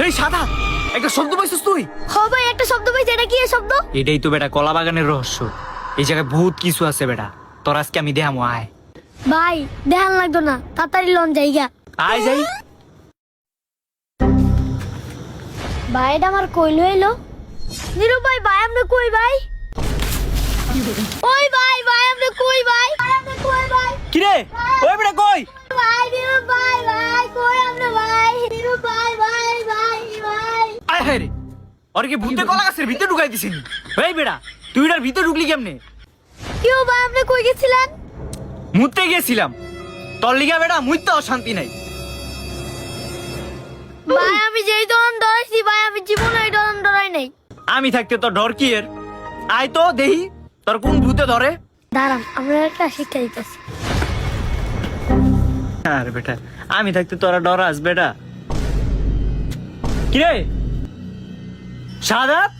এই সাদা একটা শব্দ পাইছিস তুই? হ্যাঁ ভাই একটা শব্দ পাইছি, এটা কি শব্দ? এটাই তো বেটা কলা বাগানের রহস্য। এই জায়গায় বহুত কিছু আছে বেটা, তোর আজকে আমি দেখামো। আয় ভাই দেখান লাগতো না, তাড়াতাড়ি লন জায়গা। আয় যাই। ভাই এটা আমার কইল হইলো। নীরু ভাই, ভাই আপনি কই ভাই? ওই ভাই, ভাই আপনি কই ভাই? ভাই আপনি কই ভাই? কিরে ওই বেটা কই? ভাই নীরু ভাই, ভাই কই আপনি ভাই? নীরু ভাই, ভাই ভাই ভাই। আয় হায় রে, ওর কি ভূতে কলা গাছের ভিতরে ঢুকাই দিছিস? এই বেটা তুই এটার ভিতরে ঢুকলি কেমনে? কেউ ভাই আপনি কই গেছিলেন? মুততে গেছিলাম। তোর লিগা বেটা মুইতে অশান্তি নাই। ভাই আমি যেই ধরন ডরাইছি ভাই, আমি জীবনে এই ধরন ডরাই নাই। আমি থাকতে তোর ডর কি এর? আয় তো দেহি তোর কোন ভূতে ধরে। দাঁড়ান আমরা একটা শিক্ষা দিতেছি। আরে বেটা আমি থাকতে তোরা ডরাস বেটা? কিরে সাদাত